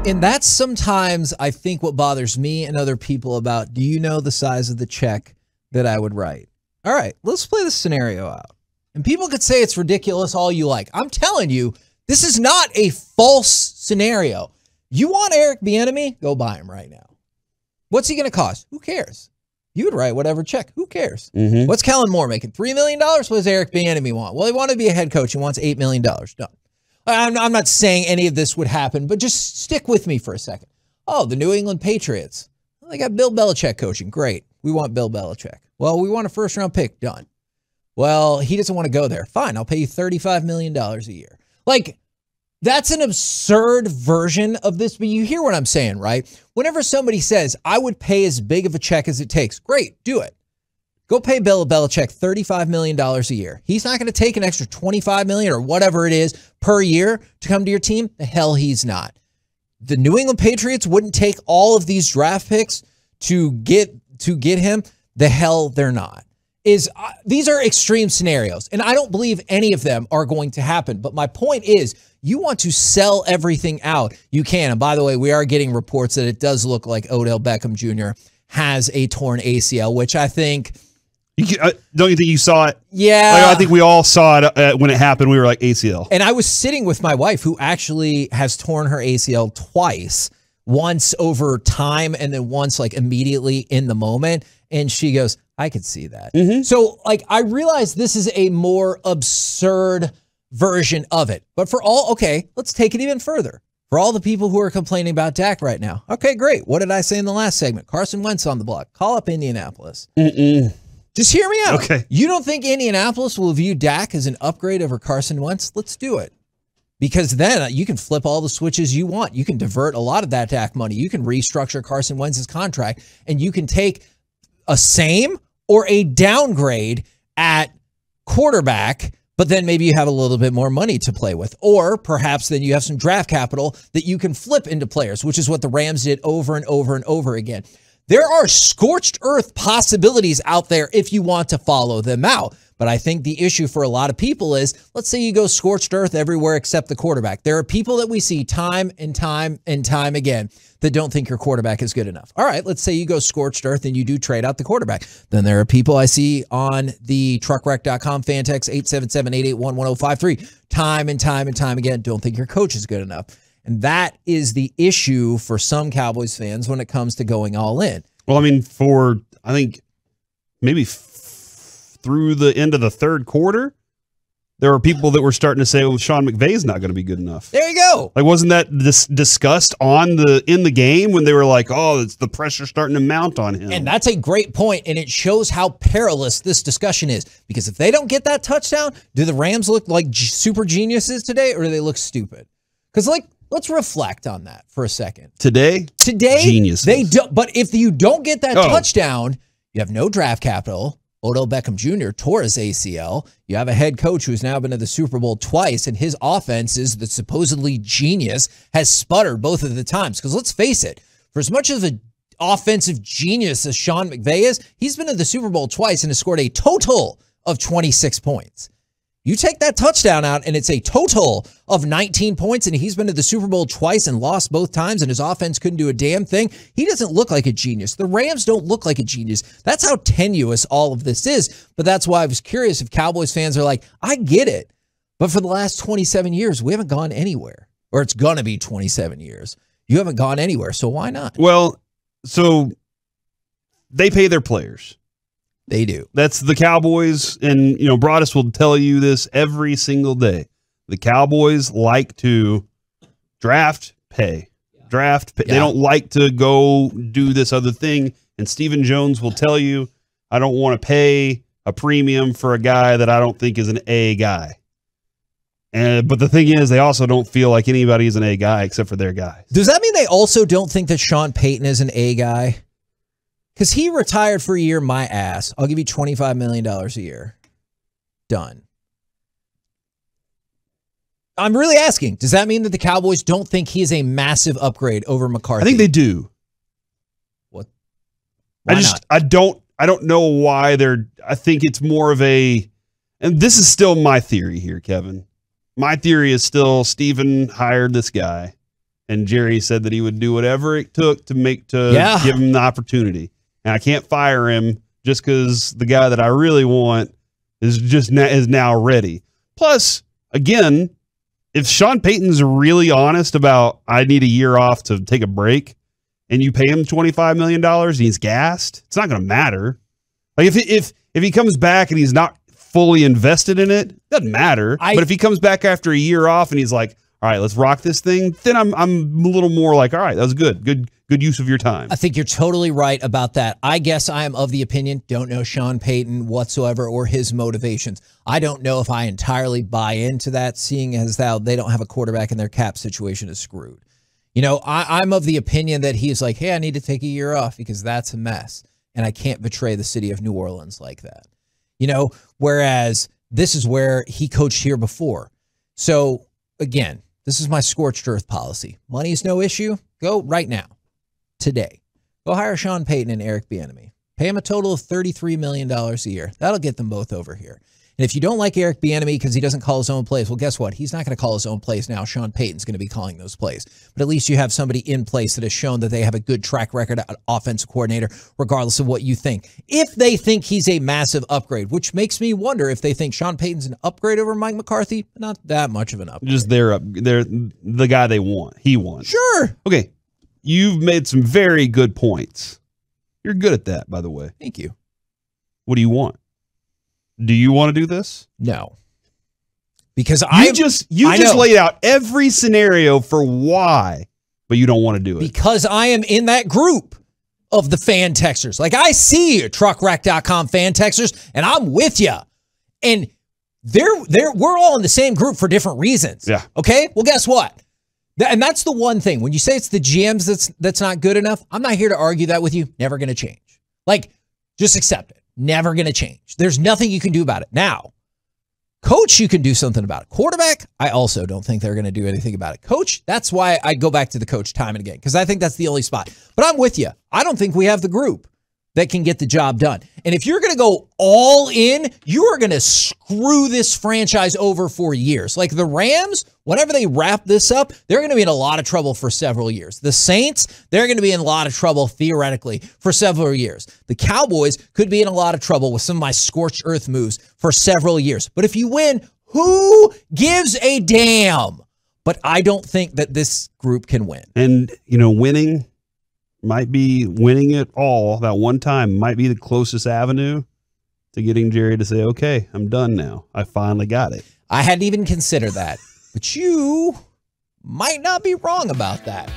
And that's sometimes, I think, what bothers me and other people about, do you know the size of the check that I would write? All right, let's play this scenario out. And people could say it's ridiculous all you like. I'm telling you, this is not a false scenario. You want Eric Bieniemy? Go buy him right now. What's he going to cost? Who cares? You would write whatever check. Who cares? What's Kellen Moore making? $3 million? What does Eric Bieniemy want? Well, he wanted to be a head coach. He wants $8 million. Done. I'm not saying any of this would happen, but just stick with me for a second. Oh, the New England Patriots. Well, they got Bill Belichick coaching. Great. We want Bill Belichick. Well, we want a first-round pick. Done. Well, he doesn't want to go there. Fine, I'll pay you $35 million a year. Like, that's an absurd version of this, but you hear what I'm saying, right? Whenever somebody says, I would pay as big of a check as it takes, great, do it. Go pay Bill Belichick $35 million a year. He's not going to take an extra $25 million or whatever it is per year to come to your team. The hell he's not. The New England Patriots wouldn't take all of these draft picks to get him. The hell they're not. These are extreme scenarios, and I don't believe any of them are going to happen. But my point is, you want to sell everything out. You can. And by the way, we are getting reports that it does look like Odell Beckham Jr. has a torn ACL, which I think... don't you think you saw it? Yeah. Like, I think we all saw it when it happened. We were like, ACL. And I was sitting with my wife, who actually has torn her ACL twice, once over time and then once like immediately in the moment. And she goes, I could see that. So like, I realize this is a more absurd version of it. But okay, let's take it even further. For all the people who are complaining about Dak right now. Okay, great. What did I say in the last segment? Carson Wentz on the block. Call up Indianapolis. Just hear me out. Okay. You don't think Indianapolis will view Dak as an upgrade over Carson Wentz? Let's do it. Because then you can flip all the switches you want. You can divert a lot of that Dak money. You can restructure Carson Wentz's contract, and you can take a same or a downgrade at quarterback, but then maybe you have a little bit more money to play with. Or perhaps then you have some draft capital that you can flip into players, which is what the Rams did over and over and over again. There are scorched earth possibilities out there if you want to follow them out. But I think the issue for a lot of people is, let's say you go scorched earth everywhere except the quarterback. There are people that we see time and time and time again that don't think your quarterback is good enough. All right, let's say you go scorched earth and you do trade out the quarterback. Then there are people I see on the truckwreck.com fan text 877-881-1053 time and time and time again, don't think your coach is good enough. And that is the issue for some Cowboys fans when it comes to going all in. Well, I mean, I think maybe through the end of the third quarter, there were people that were starting to say, well, Sean McVay's not going to be good enough. There you go. Like, wasn't that discussed in the game when they were like, oh, it's the pressure starting to mount on him? And that's a great point, and it shows how perilous this discussion is. Because if they don't get that touchdown, do the Rams look like super geniuses today, or do they look stupid? Because, like, let's reflect on that for a second. Today, geniuses. They do, but if you don't get that touchdown, you have no draft capital. Odell Beckham Jr. tore his ACL. You have a head coach who's now been to the Super Bowl twice, and his offense is the supposedly genius has sputtered both of the times. Because let's face it, for as much of an offensive genius as Sean McVay is, he's been to the Super Bowl twice and has scored a total of 26 points. You take that touchdown out, and it's a total of 19 points, and he's been to the Super Bowl twice and lost both times, and his offense couldn't do a damn thing. He doesn't look like a genius. The Rams don't look like a genius. That's how tenuous all of this is, but that's why I was curious if Cowboys fans are like, I get it, but for the last 27 years, we haven't gone anywhere, or it's going to be 27 years. You haven't gone anywhere, so why not? Well, so they pay their players. They do. That's the Cowboys, and Broadus will tell you this every single day. The Cowboys like to draft, pay. Draft, pay. Yeah. They don't like to go do this other thing. And Stephen Jones will tell you, I don't want to pay a premium for a guy that I don't think is an A guy. But the thing is, they also don't feel like anybody is an A guy except for their guys. Does that mean they also don't think that Sean Payton is an A guy? Because he retired for a year, my ass. I'll give you $25 million a year. Done. I'm really asking, does that mean that the Cowboys don't think he is a massive upgrade over McCarthy? I think they do. What? Why not? I don't know why I think it's more of a, and this is still my theory here, Kevin. My theory is still Steven hired this guy. And Jerry said that he would do whatever it took to give him the opportunity. And I can't fire him just because the guy that I really want is now ready. Plus, again, if Sean Payton's really honest about I need a year off to take a break, and you pay him $25 million and he's gassed, it's not going to matter. Like if he comes back and he's not fully invested in it, doesn't matter. But if he comes back after a year off and he's like, all right, let's rock this thing, then I'm a little more like, all right, that was good use of your time. I think you're totally right about that. I guess I am of the opinion, don't know Sean Payton whatsoever or his motivations. I don't know if I entirely buy into that, seeing as how they don't have a quarterback and their cap situation is screwed. You know, I'm of the opinion that he's like, hey, I need to take a year off because that's a mess, and I can't betray the city of New Orleans like that. You know, whereas this is where he coached here before. So, again, this is my scorched earth policy. Money is no issue. Go right now, today. Go hire Sean Payton and Eric Bieniemy. Pay him a total of $33 million a year. That'll get them both over here. And if you don't like Eric Bieniemy because he doesn't call his own plays, well, guess what? He's not going to call his own plays now. Sean Payton's going to be calling those plays. But at least you have somebody in place that has shown that they have a good track record at offensive coordinator, regardless of what you think. If they think he's a massive upgrade, which makes me wonder if they think Sean Payton's an upgrade over Mike McCarthy, not that much of an upgrade. Just they're the guy they want. He wants. Sure. Okay. You've made some very good points. You're good at that, by the way. Thank you. What do you want? Do you want to do this? No. Because you just laid out every scenario for why, but you don't want to do it. Because I am in that group of the fan texters. Like, I see you, truckwreck.com fan texters, and I'm with you. And we're all in the same group for different reasons. Yeah. Okay? Well, guess what? And that's the one thing. When you say it's the GMs that's not good enough, I'm not here to argue that with you. Never going to change. Like, just accept it. Never going to change. There's nothing you can do about it. Now, coach, you can do something about it. Quarterback, I also don't think they're going to do anything about it. Coach, that's why I go back to the coach time and again, because I think that's the only spot. But I'm with you. I don't think we have the group that can get the job done. And if you're going to go all in, you are going to screw this franchise over for years. Like the Rams, whenever they wrap this up, they're going to be in a lot of trouble for several years. The Saints, they're going to be in a lot of trouble theoretically for several years. The Cowboys could be in a lot of trouble with some of my scorched earth moves for several years. But if you win, who gives a damn? But I don't think that this group can win. And, you know, winning it all that one time might be the closest avenue to getting Jerry to say, okay, I'm done now. I finally got it. I hadn't even considered that, but you might not be wrong about that.